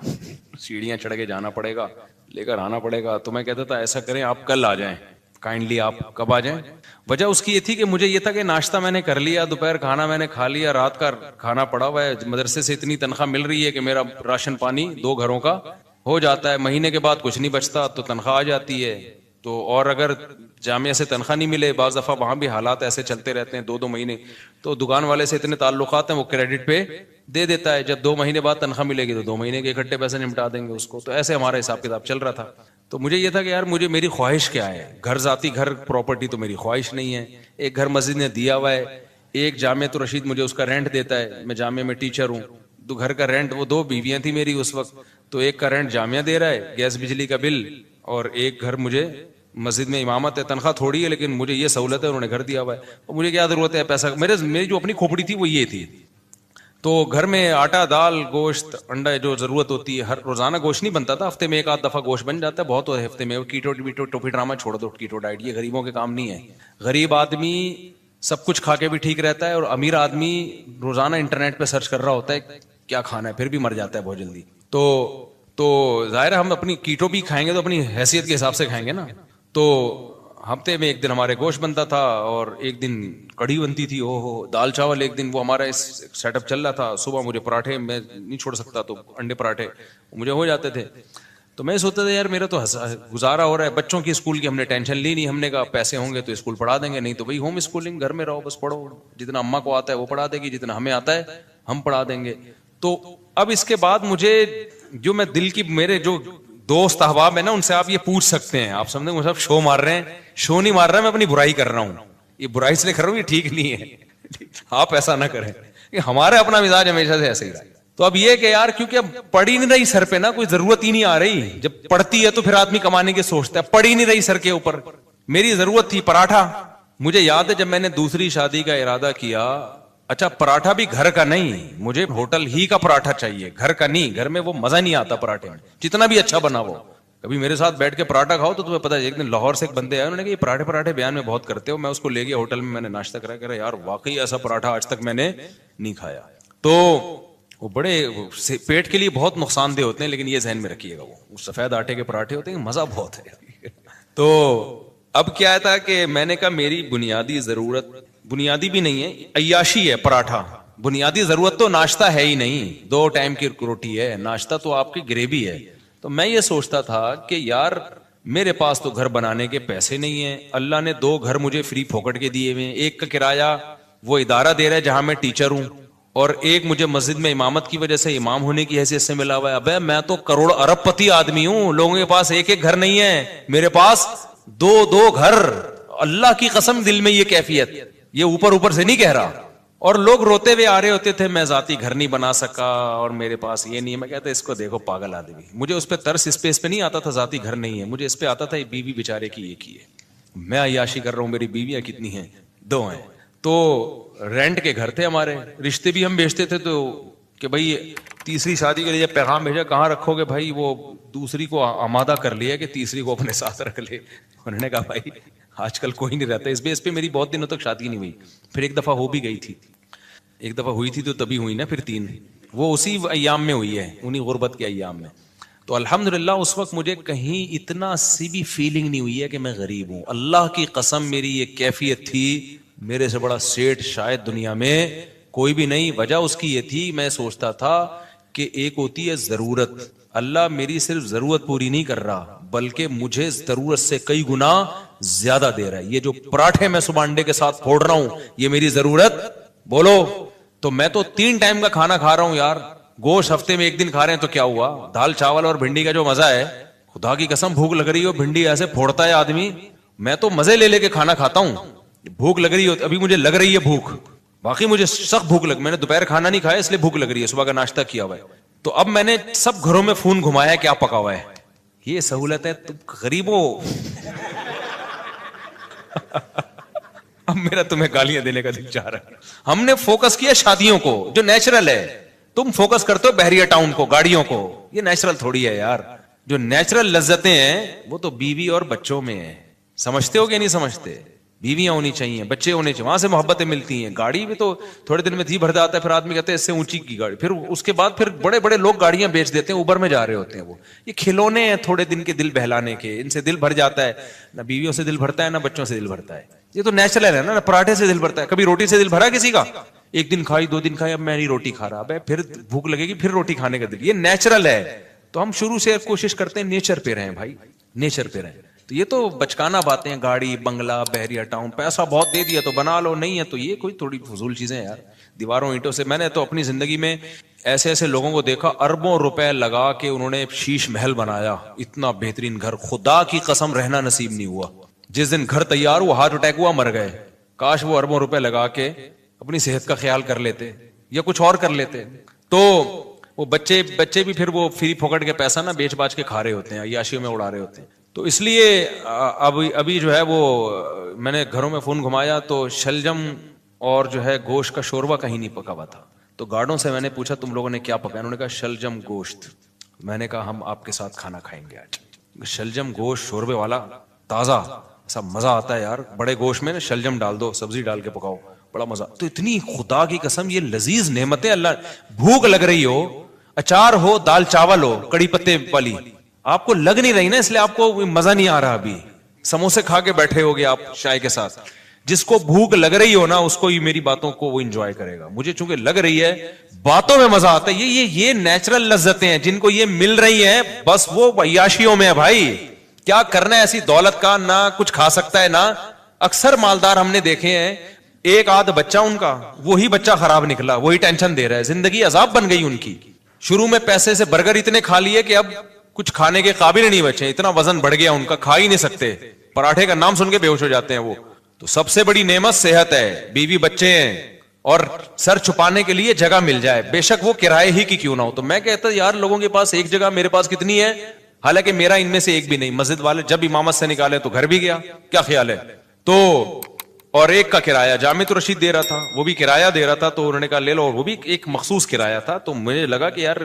Speaker 1: سیڑھیاں چڑھ کے جانا پڑے گا, لے کر آنا پڑے گا. تو میں کہتا تھا ایسا کریں آپ کل آ جائیں, کائنڈلی آپ کب آ جائیں. وجہ اس کی یہ تھی کہ مجھے یہ تھا کہ ناشتہ میں نے کر لیا, دوپہر کھانا میں نے کھا لیا, رات کا کھانا پڑا ہوا ہے, مدرسے سے اتنی تنخواہ مل رہی ہے کہ میرا راشن پانی 2 گھروں کا ہو جاتا ہے. مہینے کے بعد کچھ نہیں بچتا تو تنخواہ آ جاتی ہے. تو اور اگر جامعہ سے تنخواہ نہیں ملے, بعض دفعہ وہاں بھی حالات ایسے چلتے رہتے ہیں 2-2 مہینے, تو دکان والے سے اتنے تعلقات ہیں وہ کریڈٹ پہ دے دیتا ہے. جب 2 مہینے بعد تنخواہ ملے گی تو 2 مہینے کے اکٹھے پیسے نمٹا دیں گے اس کو. تو ایسے ہمارا حساب کتاب چل رہا تھا. تو مجھے یہ تھا کہ یار مجھے میری خواہش کیا ہے, گھر ذاتی گھر پراپرٹی تو میری خواہش نہیں ہے. ایک گھر مسجد نے دیا ہوا ہے, ایک جامعہ تو رشید مجھے اس کا رینٹ دیتا ہے, میں جامعہ میں ٹیچر ہوں, تو گھر کا رینٹ, وہ 2 بیویاں تھی میری اس وقت, تو ایک کا رینٹ جامعہ دے رہا ہے, گیس بجلی کا بل, اور ایک گھر مجھے مسجد میں امامت ہے, تنخواہ تھوڑی ہے لیکن مجھے یہ سہولت ہے, انہوں نے گھر دیا ہوا ہے. اور مجھے کیا ضرورت ہے پیسہ, میری جو اپنی کھوپڑی تھی وہ یہ تھی. تو گھر میں آٹا, دال, گوشت, انڈا جو ضرورت ہوتی ہے, ہر روزانہ گوشت نہیں بنتا تھا, ہفتے میں 1-8 دفعہ گوشت بن جاتا ہے, بہت ہوتا ہے ہفتے میں. کیٹو ٹوپی ڈرامہ چھوڑ دو, کیٹو ڈائٹ یہ غریبوں کے کام نہیں ہے. غریب آدمی سب کچھ کھا کے بھی ٹھیک رہتا ہے, اور امیر آدمی روزانہ انٹرنیٹ پہ سرچ کر رہا ہوتا ہے کیا کھانا ہے, پھر بھی مر جاتا ہے بہت جلدی. تو ظاہر ہے ہم اپنی کیٹو بھی کھائیں گے تو اپنی حیثیت کے حساب سے کھائیں گے نا. تو ہفتے میں 1 دن ہمارے گوشت بنتا تھا, اور 1 دن کڑھی بنتی تھی, دال چاول 1 دن, وہ ہمارا اس سیٹ اپ چل رہا تھا. صبح مجھے پراٹھے, میں نہیں چھوڑ سکتا, تو انڈے پراٹھے مجھے ہو جاتے تھے. تو میں سوچتا تھا یار میرا تو گزارا ہو رہا ہے. بچوں کی اسکول کی ہم نے ٹینشن لی نہیں, ہم نے کہا پیسے ہوں گے تو اسکول پڑھا دیں گے, نہیں تو بھائی ہوم اسکولنگ, گھر میں رہو بس پڑھو, جتنا اماں کو آتا ہے وہ پڑھا دے گی, جتنا ہمیں آتا ہے ہم پڑھا دیں گے. تو اب اس کے بعد مجھے جو میں دل کی, میرے جو دوست احباب ہے نا, ان سے آپ یہ پوچھ سکتے ہیں, آپ سمجھیں صاحب شو مار رہے ہیں, شو نہیں مار رہا, میں اپنی برائی کر رہا ہوں, یہ برائی اس لیے کر رہا ہوں, یہ ٹھیک نہیں ہے, آپ ایسا نہ کریں, ہمارا اپنا مزاج ہمیشہ سے ایسے ہی رہا. تو اب یہ کہ یار کیونکہ اب پڑ ہی نہیں رہی سر پہ نا, کوئی ضرورت ہی نہیں آ رہی. جب پڑتی ہے تو پھر آدمی کمانے کی سوچتا ہے, پڑ ہی نہیں رہی سر کے اوپر. میری ضرورت تھی پراٹھا. مجھے یاد ہے جب میں نے دوسری شادی کا ارادہ کیا اچھا پراٹھا بھی گھر کا نہیں, مجھے ہوٹل ہی کا پراٹھا چاہیے, گھر کا نہیں. گھر میں وہ مزہ نہیں آتا پراٹھے میں, جتنا بھی اچھا بنا وہ. کبھی میرے ساتھ بیٹھ کے پراٹھا کھاؤ تو تمہیں پتا ہے. ایک دن لاہور سے ایک بندے آئے, انہوں نے کہا یہ پراٹھے بیان میں بہت کرتے ہو. میں اس کو لے گیا ہوٹل میں, میں نے ناشتہ کرا, کہہ رہا یار واقعی ایسا پراٹھا آج تک میں نے نہیں کھایا. تو وہ بڑے پیٹ کے لیے بہت نقصان دہ ہوتے ہیں, لیکن یہ ذہن میں رکھیے گا, وہ سفید آٹے کے پراٹھے ہوتے ہیں, مزہ بہت ہے. تو اب کیا تھا کہ میں نے کہا میری بنیادی ضرورت, بنیادی بھی نہیں ہے, عیاشی ہے پراٹھا. بنیادی ضرورت تو ناشتہ ہے ہی نہیں, 2 ٹائم کی روٹی ہے, ناشتہ تو آپ کی گریوی ہے. تو میں یہ سوچتا تھا کہ یار میرے پاس تو گھر بنانے کے پیسے نہیں ہیں, اللہ نے 2 گھر مجھے فری پھوکٹ کے دیے ہوئے ہیں. ایک کا کرایہ وہ ادارہ دے رہا ہے جہاں میں ٹیچر ہوں, اور ایک مجھے مسجد میں امامت کی وجہ سے امام ہونے کی حیثیت سے ملا ہوا ہے. ابے میں تو کروڑ ارب پتی آدمی ہوں, لوگوں کے پاس ایک گھر نہیں ہے, میرے پاس 2 گھر. اللہ کی قسم دل میں یہ کیفیت, یہ اوپر سے نہیں کہہ رہا. اور لوگ روتے ہوئے آ رہے ہوتے تھے میں ذاتی گھر نہیں بنا سکا اور میرے پاس یہ نہیں ہے. میں کہتا اس کو دیکھو پاگل آدمی. مجھے اس پہ ترس اس پہ نہیں آتا تھا ذاتی گھر نہیں ہے, مجھے اس پہ آتا تھا یہ بیوی بیچارے کی ایک ہی ہے, میں عیاشی کر رہا ہوں, میری بیویاں کتنی ہیں, 2 ہیں. تو رینٹ کے گھر تھے ہمارے, رشتے بھی ہم بیچتے تھے. تو کہ بھائی تیسری شادی کے لیے پیغام بھیجا, کہاں رکھو گے بھائی, وہ دوسری کو آمادہ کر لیا کہ تیسری کو اپنے ساتھ رکھ لے. انہوں نے کہا بھائی آج کل کوئی نہیں رہتا. اس بیس پہ میری بہت دنوں تک شادی نہیں ہوئی. پھر ایک دفعہ ہو بھی گئی تھی, ایک دفعہ ہوئی تھی تو تبھی ہوئی نا, پھر 3, وہ اسی ایام میں ہوئی ہے, انہی غربت کے ایام میں. تو الحمدللہ اس وقت مجھے کہیں اتنا سی بھی فیلنگ نہیں ہوئی ہے کہ میں غریب ہوں. اللہ کی قسم میری یہ کیفیت تھی, میرے سے بڑا سیٹ شاید دنیا میں کوئی بھی نہیں. وجہ اس کی یہ تھی, میں سوچتا تھا کہ ایک ہوتی ہے ضرورت, اللہ میری صرف ضرورت پوری نہیں کر رہا بلکہ مجھے ضرورت سے کئی گنا زیادہ دے رہا ہے. یہ جو پراٹھے میں صبح انڈے کے ساتھ پھوڑ رہا ہوں یہ میری ضرورت بولو. تو میں تو 3 ٹائم کا کھانا کھا رہا ہوں یار. گوشت ہفتے میں 1 دن کھا رہے ہیں تو کیا ہوا, دال چاول اور بھنڈی کا جو مزہ ہے, خدا کی قسم بھوک لگ رہی ہو, بھنڈی ایسے پھوڑتا ہے آدمی, میں تو مزے لے کے کھانا کھاتا ہوں. بھوک لگ رہی ہو, ابھی مجھے لگ رہی ہے بھوک, باقی مجھے سخت بھوک میں نے دوپہر کھانا نہیں کھایا اس لیے بھوک لگ رہی ہے, صبح کا ناشتہ کیا ہوا ہے. تو اب میں نے سب گھروں میں فون گھمایا کیا پکا ہوا ہے. یہ سہولت ہے, تم غریبوں اب میرا تمہیں گالیاں دینے کا دل چاہ رہا ہے. ہم نے فوکس کیا شادیوں کو جو نیچرل ہے, تم فوکس کرتے ہو بحریہ ٹاؤن کو, گاڑیوں کو. یہ نیچرل تھوڑی ہے یار, جو نیچرل لذتیں ہیں وہ تو بیوی اور بچوں میں ہیں. سمجھتے ہو کہ نہیں سمجھتے؟ بیویاں ہونی چاہیے, بچے ہونے چاہیے, وہاں سے محبتیں ملتی ہیں. گاڑی بھی تو تھوڑے دن میں بھر جاتا ہے, پھر آدمی کہتے ہیں اس سے اونچی کی گاڑی, پھر اس کے بعد پھر بڑے بڑے لوگ گاڑیاں بیچ دیتے ہیں, اوبر میں جا رہے ہوتے ہیں. وہ یہ کھلونے ہیں تھوڑے دن کے دل بہلانے کے, ان سے دل بھر جاتا ہے. نہ بیویوں سے دل بھرتا ہے نہ بچوں سے دل بھرتا ہے. یہ تو نیچرل ہے نا, پراٹھے سے دل بھرتا ہے. کبھی روٹی سے دل بھرا کسی کا؟ 1 دن کھائی 2 دن کھائی, اب میں نہیں روٹی کھا رہا, اب پھر بھوک لگے گی, پھر روٹی کھانے کا دل. یہ نیچرل ہے. تو ہم شروع سے کوشش کرتے ہیں نیچر پہ رہیں بھائی, نیچر پہ رہیں. تو یہ تو بچکانا باتیں ہیں, گاڑی بنگلہ بحریہ ٹاؤن, پیسہ بہت دے دیا تو بنا لو, نہیں ہے تو یہ کوئی تھوڑی فضول چیزیں ہیں یار. دیواروں اینٹوں سے, میں نے تو اپنی زندگی میں ایسے ایسے لوگوں کو دیکھا اربوں روپے لگا کے انہوں نے شیش محل بنایا, اتنا بہترین گھر, خدا کی قسم رہنا نصیب نہیں ہوا. جس دن گھر تیار ہوا ہارٹ اٹیک ہوا, مر گئے. کاش وہ اربوں روپے لگا کے اپنی صحت کا خیال کر لیتے یا کچھ اور کر لیتے. تو وہ بچے بھی پھر وہ فری پھوکٹ کے پیسہ نا بیچ باچ کے کھا رہے ہوتے ہیں, عیاشیوں میں اڑا رہے ہوتے ہیں. تو اس لیے ابھی جو ہے وہ میں نے گھروں میں فون گھمایا تو شلجم اور جو ہے گوشت کا شوربہ کہیں نہیں پکا ہوا تھا. تو گارڈوں سے میں نے پوچھا تم لوگوں نے کیا پکایا, انہوں نے کہا شلجم گوشت. میں نے کہا ہم آپ کے ساتھ کھانا کھائیں گے آج. شلجم گوشت شوربے والا تازہ, ایسا مزہ آتا ہے یار. بڑے گوشت میں نا شلجم ڈال دو, سبزی ڈال کے پکاؤ, بڑا مزہ. تو اتنی خدا کی قسم یہ لذیذ نعمتیں, اللہ بھوک لگ رہی ہو, اچار ہو, دال چاول ہو, کڑی پتے والی, آپ کو لگ نہیں رہی نا, اس لیے آپ کو مزہ نہیں آ رہا. ابھی سموسے کھا کے بیٹھے ہوگے آپ چائے کے ساتھ. جس کو بھوک لگ رہی ہو نا اس کو یہ میری باتوں کو وہ انجوائے کرے گا. مجھے چونکہ لگ رہی ہے, باتوں میں مزہ آتا ہے. یہ نیچرل لذتیں ہیں جن کو یہ مل رہی ہیں, بس وہ عیاشیوں میں ہے بھائی. کیا کرنا ہے ایسی دولت کا, نہ کچھ کھا سکتا ہے نہ. اکثر مالدار ہم نے دیکھے ہیں, ایک آدھ بچہ ان کا, وہی بچہ خراب نکلا, وہی ٹینشن دے رہا ہے, زندگی عذاب بن گئی ان کی. شروع میں پیسے سے برگر اتنے کھا لیے کہ اب کچھ کھانے کے قابل نہیں بچے, اتنا وزن بڑھ گیا ان کا, کھا ہی نہیں سکتے. پراٹھے کا نام سن کے بے ہوش ہو جاتے ہیں وہ. تو سب سے بڑی نعمت صحت ہے, بیوی بچے ہیں, اور سر چھپانے کے لیے جگہ مل جائے, بے شک وہ کرائے ہی کی کیوں نہ ہو. تو میں کہتا یار لوگوں کے پاس ایک جگہ, میرے پاس کتنی ہے, حالانکہ میرا ان میں سے ایک بھی نہیں. مسجد والے جب امامت سے نکالے تو گھر بھی گیا, کیا خیال ہے. تو اور ایک کا کرایہ جامع رشید دے رہا تھا, وہ بھی کرایہ دے رہا تھا, تو انہوں نے کہا لے لو, اور وہ بھی ایک مخصوص کرایہ تھا. تو مجھے لگا کہ یار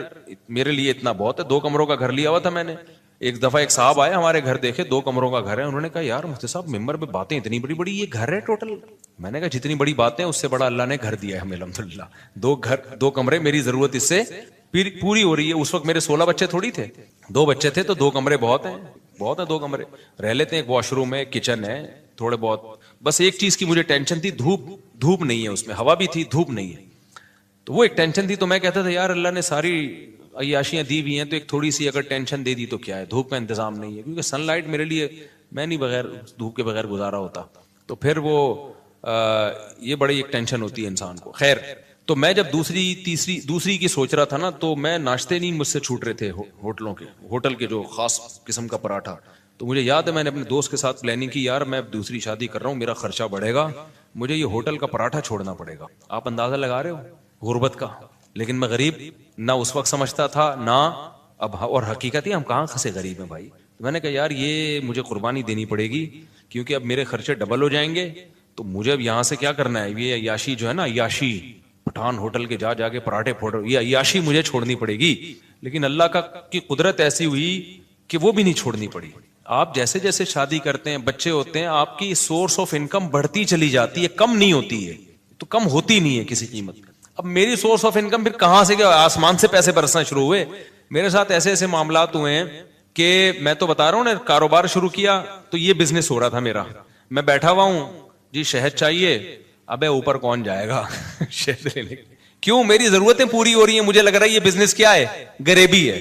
Speaker 1: میرے لیے اتنا بہت ہے, 2 کمروں کا گھر لیا ہوا تھا میں نے. ایک دفعہ ایک صاحب آئے ہمارے گھر, دیکھے 2 کمروں کا گھر ہے, انہوں نے کہا یار مفتی صاحب ممبر پہ باتیں اتنی بڑی بڑی, یہ گھر ہے ٹوٹل؟ میں نے کہا جتنی بڑی باتیں اس سے بڑا اللہ نے گھر دیا ہے ہمیں الحمدللہ. 2 گھر 2 کمرے, میری ضرورت اس سے پوری ہو رہی ہے. اس وقت میرے 16 بچے تھوڑی تھے, 2 بچے تھے, تو 2 کمرے بہت ہیں, 2 کمرے رہ لیتے ہیں. ایک واش روم ہے, کچن ہے, تھوڑے بہت. بس ایک چیز کی مجھے ٹینشن تھی, دھوپ نہیں ہے اس میں, ہوا بھی تھی, دھوپ نہیں ہے, تو وہ ایک ٹینشن تھی. تو میں کہتا تھا یار اللہ نے ساری عیاشیاں دی ہوئی ہیں, تو ایک تھوڑی سی اگر ٹینشن دے دی تو کیا ہے, دھوپ کا انتظام نہیں ہے, کیونکہ سن لائٹ میرے لیے, میں نہیں بغیر دھوپ کے بغیر گزارا ہوتا. تو پھر وہ یہ بڑی ایک ٹینشن ہوتی ہے انسان کو. خیر, تو میں جب دوسری کی سوچ رہا تھا نا, تو میں ناشتے نہیں مجھ سے چھوٹ رہے تھے ہوٹل کے جو خاص قسم کا پراٹھا. تو مجھے یاد ہے میں نے اپنے دوست کے ساتھ پلاننگ کی, یار میں دوسری شادی کر رہا ہوں, میرا خرچہ بڑھے گا, مجھے یہ ہوٹل کا پراٹھا چھوڑنا پڑے گا. آپ اندازہ لگا رہے ہو غربت کا. لیکن میں غریب نہ اس وقت سمجھتا تھا نہ اب, اور حقیقت ہی ہم کہاں خسے غریب ہیں بھائی. میں نے کہا یار یہ مجھے قربانی دینی پڑے گی, کیونکہ اب میرے خرچے ڈبل ہو جائیں گے. تو مجھے اب یہاں سے کیا کرنا ہے, یہ عیاشی جو ہے نا, عیاشی پٹھان ہوٹل کے جا کے پراٹھے پھوڑ, یہ عیاشی مجھے چھوڑنی پڑے گی. لیکن اللہ کی قدرت ایسی ہوئی کہ وہ بھی نہیں چھوڑنی پڑی. آپ جیسے جیسے شادی کرتے ہیں, بچے ہوتے ہیں, آپ کی سورس آف انکم بڑھتی چلی جاتی ہے, کم نہیں ہوتی ہے, تو کم ہوتی نہیں ہے کسی قیمت. اب میری سورس آف انکم پھر کہاں سے, کیا آسمان سے پیسے برسنا شروع ہوئے. میرے ساتھ ایسے ایسے معاملات ہوئے ہیں کہ میں تو بتا رہا ہوں نا, کاروبار شروع کیا تو یہ بزنس ہو رہا تھا میرا, میں بیٹھا ہوا ہوں, جی شہد چاہیے, ابے اوپر کون جائے گا شہد لینے, کیوں میری ضرورتیں پوری ہو رہی ہیں, مجھے لگ رہا ہے یہ بزنس کیا ہے, غریبی ہے.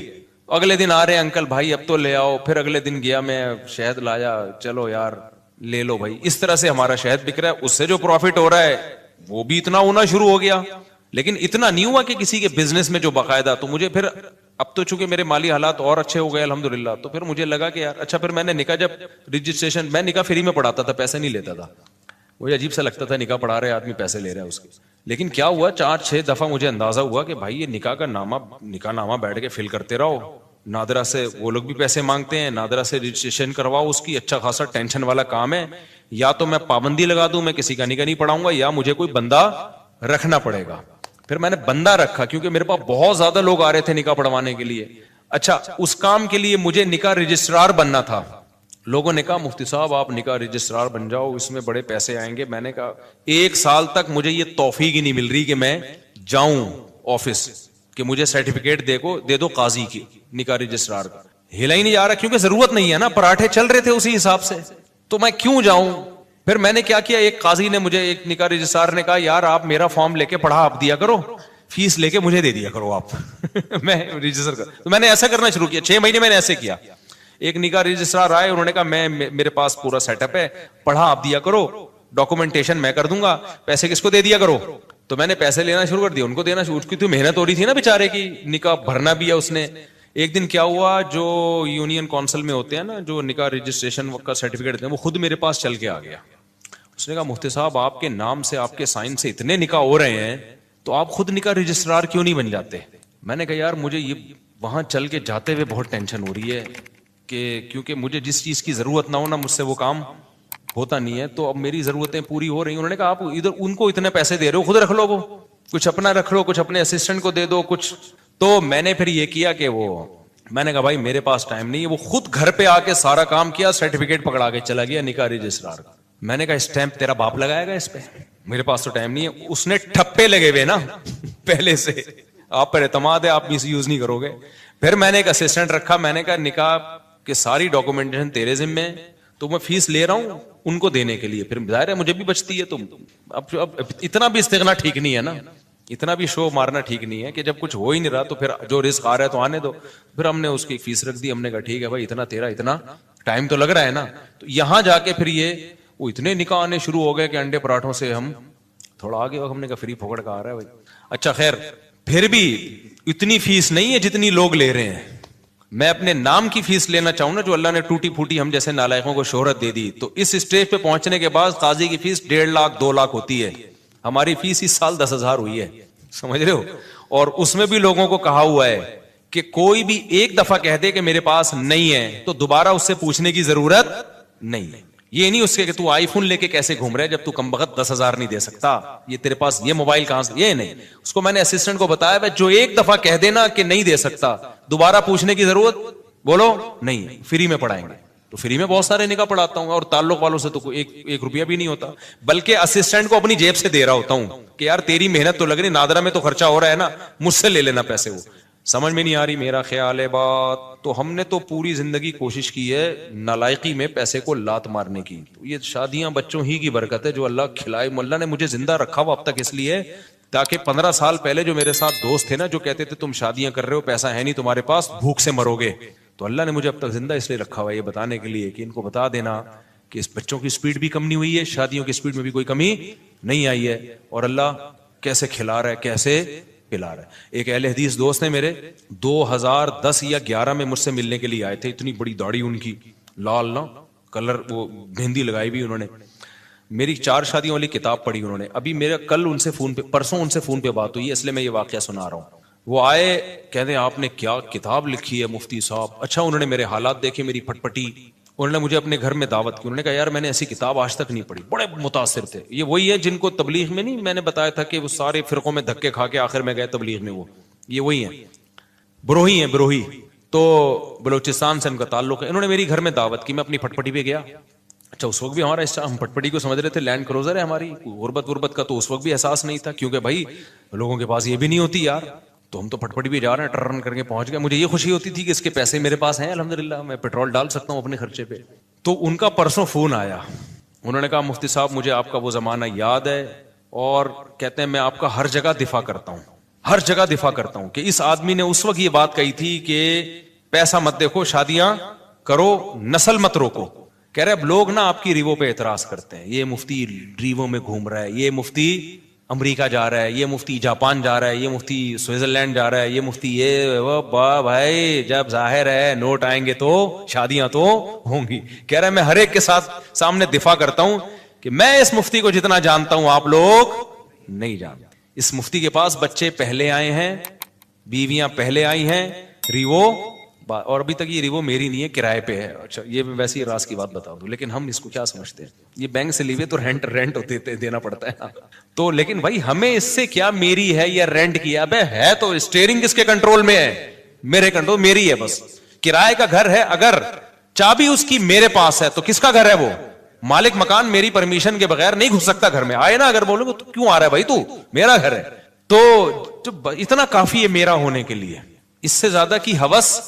Speaker 1: اگلے دن آ رہے ہیں انکل بھائی اب تو لے آؤ, پھر اگلے دن گیا میں شہد لایا, چلو یار لے لو بھائی. اس طرح سے ہمارا شہد بک رہا ہے, اس سے جو پروفٹ ہو رہا ہے وہ بھی اتنا ہونا شروع ہو گیا. لیکن اتنا نہیں ہوا کہ کسی کے بزنس میں جو باقاعدہ. تو مجھے پھر اب تو چونکہ میرے مالی حالات اور اچھے ہو گئے الحمدللہ, تو پھر مجھے لگا کہ یار اچھا, پھر میں نے نکاح جب رجسٹریشن, میں نکاح فری میں پڑھاتا تھا, پیسے نہیں لیتا تھا. مجھے عجیب سا لگتا تھا نکاح پڑھا رہے آدمی پیسے لے رہا ہے اس کے. لیکن کیا ہوا, 4-6 دفعہ مجھے اندازہ ہوا کہ بھائی یہ نکاح کا نکاح نامہ بیٹھ کے فل کرتے رہو, نادرا سے وہ لوگ بھی پیسے مانگتے ہیں, نادرا سے رجسٹریشن کرواؤ اس کی, اچھا خاصا ٹینشن والا کام ہے. یا تو میں پابندی لگا دوں, میں کسی کا نکاح نہیں پڑھاؤں گا, یا مجھے کوئی بندہ رکھنا پڑے گا. پھر میں نے بندہ رکھا, کیونکہ میرے پاس بہت زیادہ لوگ آ رہے تھے نکاح پڑھوانے کے لیے. اچھا, اس کام کے لیے مجھے نکاح رجسٹرار بننا تھا. لوگوں نے کہا مفتی صاحب آپ نکاح رجسٹرار بن جاؤ, اس میں بڑے پیسے آئیں گے. میں نے کہا 1 سال تک مجھے یہ توفیق ہی نہیں مل رہی کہ میں جاؤں آفس کہ مجھے سرٹیفکیٹ دے دو قاضی کی نکاح رجسٹرار کا. ہلا ہی نہیں جا رہا, کیونکہ ضرورت نہیں ہے نا, پراٹھے چل رہے تھے اسی حساب سے, تو میں کیوں جاؤں. پھر میں نے کیا کیا, ایک قاضی نے مجھے, ایک نکاح رجسٹرار نے کہا یار آپ میرا فارم لے کے پڑھا آپ دیا کرو, فیس لے کے مجھے دے دیا کرو آپ میں رجسٹر کر. تو میں نے ایسا کرنا شروع کیا, 6 مہینے میں نے ایسے کیا. ایک نکاح رجسٹرار آئے, انہوں نے کہا میرے پاس پورا سیٹ اپ ہے, پڑھا آپ دیا کرو, ڈاکومنٹیشن میں کر دوں گا, پیسے کس کو دے دیا کرو. تو میں نے پیسے لینا شروع کر دیا, ان کو دینا شروع کی. تو محنت ہو رہی تھی نا بیچارے کی, نکاح بھرنا بھی ہے اس نے. ایک دن کیا ہوا, جو یونین کونسل میں ہوتے ہیں نا, جو نکاح رجسٹریشن کا سرٹیفکیٹ دیتے ہیں, وہ خود میرے پاس چل کے آ گیا. اس نے کہا مفتی صاحب آپ کے نام سے, آپ کے سائن سے اتنے نکاح ہو رہے ہیں, تو آپ خود نکاح رجسٹرار کیوں نہیں بن جاتے. میں نے کہا یار مجھے یہ وہاں چل کے جاتے ہوئے بہت ٹینشن ہو رہی ہے, کہ کیونکہ مجھے جس چیز کی ضرورت نہ ہو نا, مجھ سے وہ کام ہوتا نہیں ہے. تو اب میری ضرورتیں پوری ہو رہی ہیں. انہوں نے کہا آپ ادھر ان کو اتنے پیسے دے رہے ہو, خود رکھ لو, وہ کچھ اپنا رکھ لو, کچھ اپنے اسسٹنٹ کو دے دو کچھ. تو میں نے پھر یہ کیا کہ میں نے کہا بھائی میرے پاس ٹائم نہیں ہے. وہ خود گھر پہ آ کے سارا کام کیا, سرٹیفکیٹ پکڑا کے چلا گیا نکاح رجسٹرار کا. میں نے کہا اسٹیمپ تیرا باپ لگائے گا اس پہ, میرے پاس تو ٹائم نہیں ہے. اس نے ٹھپے لگے ہوئے نا پہلے سے, آپ پر اعتماد ہے, آپ مس یوز نہیں کرو گے. پھر میں نے ایک اسسٹنٹ رکھا, میں نے کہا نکاح کہ ساری ڈاکومنٹیشن تیرے ذمہ ہے, تو میں فیس لے رہا ہوں ان کو دینے کے لیے, پھر ظاہر ہے مجھے بھی بچتی ہے. تو اب اتنا بھی استغنا ٹھیک نہیں ہے نا, اتنا بھی شو مارنا ٹھیک نہیں ہے کہ جب کچھ ہو ہی نہیں رہا تو پھر جو رزق آ رہا ہے تو آنے دو. پھر ہم نے اس کی فیس رکھ دی. ہم نے کہا ٹھیک ہے بھائی, اتنا تیرا, اتنا ٹائم تو لگ رہا ہے نا. تو یہاں جا کے پھر یہ وہ اتنے نکاح آنے شروع ہو گئے کہ انڈے پراٹھوں سے ہم تھوڑا آگے. ہم نے کہا فری پھوکڑ کا آ رہا ہے بھائی. اچھا خیر, پھر بھی اتنی فیس نہیں ہے جتنی لوگ لے رہے ہیں. میں اپنے نام کی فیس لینا چاہوں نا, جو اللہ نے ٹوٹی پھوٹی ہم جیسے نالائقوں کو شہرت دے دی, تو اس اسٹیج پہ پہنچنے کے بعد قاضی کی فیس 1.5 لاکھ 2 لاکھ ہوتی ہے. ہماری فیس اس سال 10,000 ہوئی ہے, سمجھ رہے ہو. اور اس میں بھی لوگوں کو کہا ہوا ہے کہ کوئی بھی ایک دفعہ کہہ دے کہ میرے پاس نہیں ہے, تو دوبارہ اس سے پوچھنے کی ضرورت نہیں ہے. یہ نہیں اس کے کہ تو آئی فون لے کے کیسے گھوم رہا ہے جب تو کم بخت 10,000 نہیں دے سکتا, یہ تیرے پاس یہ موبائل کہاں سے, یہ نہیں. اس کو میں نے اسسٹنٹ کو بتایا جو ایک دفعہ کہہ دینا کہ نہیں دے سکتا, دوبارہ پوچھنے کی ضرورت بولو نہیں, فری میں پڑھائیں گے. تو فری میں بہت سارے نکاح پڑھاتا ہوں, اور تعلق والوں سے تو ایک روپیہ بھی نہیں ہوتا, بلکہ اسسٹنٹ کو اپنی جیب سے دے رہا ہوتا ہوں کہ یار تیری محنت تو لگ رہی, نادرا میں تو خرچہ ہو رہا ہے نا, مجھ سے لے لینا پیسے. وہ سمجھ میں نہیں آ رہی میرا خیال ہے بات. تو ہم نے تو پوری زندگی کوشش کی ہے نالائقی میں پیسے کو لات مارنے کی. یہ شادیاں بچوں ہی کی برکت ہے جو اللہ کھلائے. اللہ نے مجھے زندہ رکھا ہوا اب تک اس لیے تاکہ 15 سال پہلے جو میرے ساتھ دوست تھے نا, جو کہتے تھے تم شادیاں کر رہے ہو, پیسہ ہے نہیں تمہارے پاس, بھوک سے مرو گے, تو اللہ نے مجھے اب تک زندہ اس لیے رکھا ہوا ہے یہ بتانے کے لیے کہ ان کو بتا دینا کہ اس بچوں کی سپیڈ بھی کم نہیں ہوئی ہے, شادیوں کی سپیڈ میں بھی کوئی کمی نہیں آئی ہے, اور اللہ کیسے کھلا رہا ہے کیسے پلا رہا ہے. ایک اہل حدیث دوست نے میرے 2010 یا 11 میں مجھ سے ملنے کے لیے آئے تھے, اتنی بڑی داڑھی ان کی, لال نا کلر, وہ مہندی لگائی بھی انہوں نے. میری 4 شادیوں والی کتاب پڑھی انہوں نے. ابھی میرا کل ان سے فون پہ, پرسوں ان سے فون پہ بات ہوئی ہے, اس لیے میں یہ واقعہ سنا رہا ہوں. وہ آئے کہتے ہیں آپ نے کیا کتاب لکھی ہے مفتی صاحب. اچھا انہوں نے میرے حالات دیکھے, میری پھٹ پٹی, انہوں نے مجھے اپنے گھر میں دعوت کی. انہوں نے کہا یار میں نے ایسی کتاب آج تک نہیں پڑھی. بڑے متاثر تھے. یہ وہی ہے جن کو تبلیغ میں نہیں میں نے بتایا تھا کہ وہ سارے فرقوں میں دھکے کھا کے آخر میں گئے تبلیغ میں, وہ یہ وہی ہیں, بروہی ہیں بروہی. تو بلوچستان سے ان کا تعلق ہے. انہوں نے میری گھر میں دعوت کی, میں اپنی پھٹ پٹی پہ گیا. اچھا اس وقت بھی ہمارا ہم پھٹ پٹی کو سمجھ رہے تھے لینڈ کروزر ہے ہماری, غربت کا تو اس وقت بھی احساس نہیں تھا, کیونکہ بھائی لوگوں کے پاس یہ بھی نہیں ہوتی یار. تو ہم تو پھٹ پٹی بھی جا رہے ہیں, ٹرن کر کے پہنچ گئے. مجھے یہ خوشی ہوتی تھی کہ اس کے پیسے میرے پاس ہیں الحمدللہ, میں پیٹرول ڈال سکتا ہوں اپنے خرچے پہ. تو ان کا پرسوں فون آیا, انہوں نے کہا مفتی صاحب مجھے آپ کا وہ زمانہ یاد ہے, اور کہتے ہیں میں آپ کا ہر جگہ دفاع کرتا ہوں, ہر جگہ دفاع کرتا ہوں کہ اس آدمی نے اس وقت یہ بات کہی تھی کہ پیسہ مت دیکھو, شادیاں کرو, نسل مت روکو. کہہ رہے اب لوگ نا آپ کی ریووں پہ اعتراض کرتے ہیں, یہ مفتی ریووں میں گھوم رہا ہے, یہ مفتی امریکہ جا رہا ہے, یہ مفتی جاپان جا رہا ہے, یہ مفتی سوئٹزرلینڈ جا رہا ہے, یہ مفتی یہ وہ. بھائی جب ظاہر ہے نوٹ آئیں گے تو شادیاں تو ہوں گی. کہہ رہا ہے میں ہر ایک کے ساتھ سامنے دفاع کرتا ہوں کہ میں اس مفتی کو جتنا جانتا ہوں آپ لوگ نہیں جانتے. اس مفتی کے پاس بچے پہلے آئے ہیں, بیویاں پہلے آئی ہیں, ریوو, اور ابھی تک یہ ریوو میری نہیں ہے, کرائے پہ ہے. اچھا یہ ویسے ہی راز کی بات بتا دوں, لیکن ہم اس کو کیا سمجھتے ہیں, یہ بینک سے لیے تو رینٹ ہوتے دینا پڑتا ہے تو. لیکن بھائی ہمیں اس سے کیا میری ہے یا رینٹ کی ہے تو اسٹیئرنگ کس کے کنٹرول میں ہے, میرے کنٹرول, میری ہے بس. کرائے کا گھر ہے, اگر چابی اس کی میرے پاس ہے تو کس کا گھر ہے وہ, مالک مکان میری پرمیشن کے بغیر نہیں گھس سکتا گھر میں. آئے نا اگر بولو تو کیوں آ رہا ہے بھائی, تو میرا گھر ہے. تو اتنا کافی ہے میرا ہونے کے لیے, اس سے زیادہ کی ہوس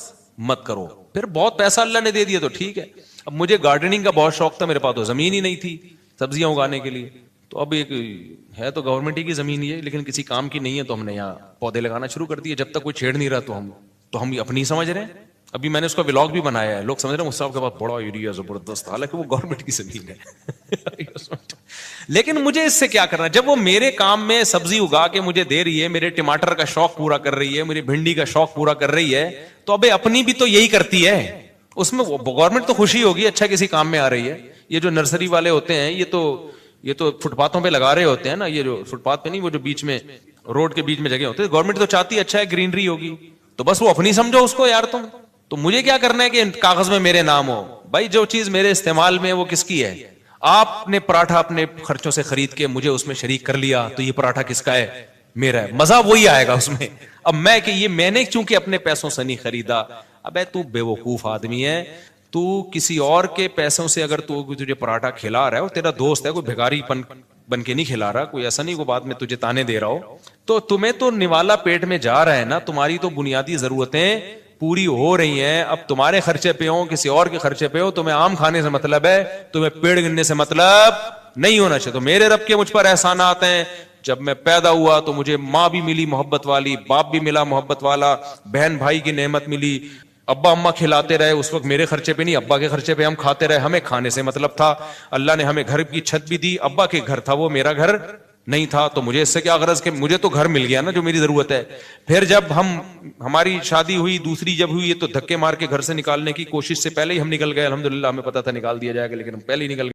Speaker 1: مت کرو. پھر بہت پیسہ اللہ نے دے دیا تو ٹھیک ہے. اب مجھے گارڈننگ کا بہت شوق تھا, میرے پاس تو زمین ہی نہیں تھی سبزیاں اگانے کے لیے. تو اب ایک ہے تو گورنمنٹ ہی کی زمین ہی ہے, لیکن کسی کام کی نہیں ہے, تو ہم نے یہاں پودے لگانا شروع کر دیے. جب تک کوئی چھیڑ نہیں رہا تو ہم اپنی سمجھ رہے ہیں. ابھی میں نے اس کا ولاگ بھی بنایا ہے, لوگ سمجھ رہے ہیں مصطفیٰ کے پاس بڑا ایریا زبردست, حالانکہ وہ گورنمنٹ کی زمین ہے لیکن مجھے اس سے کیا کرنا, جب وہ میرے کام میں سبزی اگا کے مجھے دے رہی ہے, میرے ٹماٹر کا شوق پورا کر رہی ہے, میری بھنڈی کا شوق پورا کر رہی ہے, تو ابھی اپنی بھی تو یہی کرتی ہے. اس میں گورنمنٹ تو خوشی ہوگی, اچھا کسی کام میں آ رہی ہے. یہ جو نرسری والے ہوتے ہیں یہ تو فٹ پاتھوں پہ لگا رہے ہوتے ہیں نا, یہ جو فٹ پاتھ پہ نہیں, وہ جو بیچ میں روڈ کے بیچ میں جگہ ہوتے ہیں, گورنمنٹ تو چاہتی ہے اچھا ہے گرینری ہوگی, تو بس وہ اپنی سمجھو اس کو یار. تو مجھے کیا کرنا ہے کہ کاغذ میں میرے نام ہو. بھائی جو چیز میرے استعمال میں وہ کس کی ہے, آپ نے پراٹھا اپنے خرچوں سے خرید کے مجھے اس میں شریک کر لیا, تو یہ پراٹھا کس کا ہے, میرا ہے, مزہ وہی آئے گا اس میں. اب میں کہ یہ میں نے چونکہ اپنے پیسوں سے نہیں خریدا, ابے تو بے وقوف آدمی ہے, تو کسی اور کے پیسوں سے اگر تو تجھے پراٹھا کھلا رہا ہے, اور تیرا دوست ہے, کوئی بھیکاری بن کے نہیں کھلا رہا, کوئی ایسا نہیں کوئی بعد میں تجھے تانے دے رہا ہو, تو تمہیں تو نوالا پیٹ میں جا رہا ہے نا, تمہاری تو بنیادی ضرورتیں پوری ہو رہی ہیں. اب تمہارے خرچے پہ ہو, کسی اور کے خرچے پہ ہو, تمہیں آم کھانے سے مطلب ہے, تمہیں پیڑ گننے سے مطلب نہیں ہونا چاہیے. تو میرے رب کے مجھ پر احسانات ہیں. جب میں پیدا ہوا تو مجھے ماں بھی ملی محبت والی, باپ بھی ملا محبت والا, بہن بھائی کی نعمت ملی, ابا اماں کھلاتے رہے, اس وقت میرے خرچے پہ نہیں ابا کے خرچے پہ ہم کھاتے رہے, ہمیں کھانے سے مطلب تھا. اللہ نے ہمیں گھر کی چھت بھی دی, ابا کے گھر تھا وہ, میرا گھر نہیں تھا. تو مجھے اس سے کیا غرض کہ مجھے تو گھر مل گیا نا جو میری ضرورت ہے. پھر جب ہماری شادی ہوئی, دوسری جب ہوئی, تو دھکے مار کے گھر سے نکالنے کی کوشش سے پہلے ہی ہم نکل گئے. الحمدللہ ہمیں پتا تھا نکال دیا جائے گا, لیکن ہم پہلے ہی نکل گئے.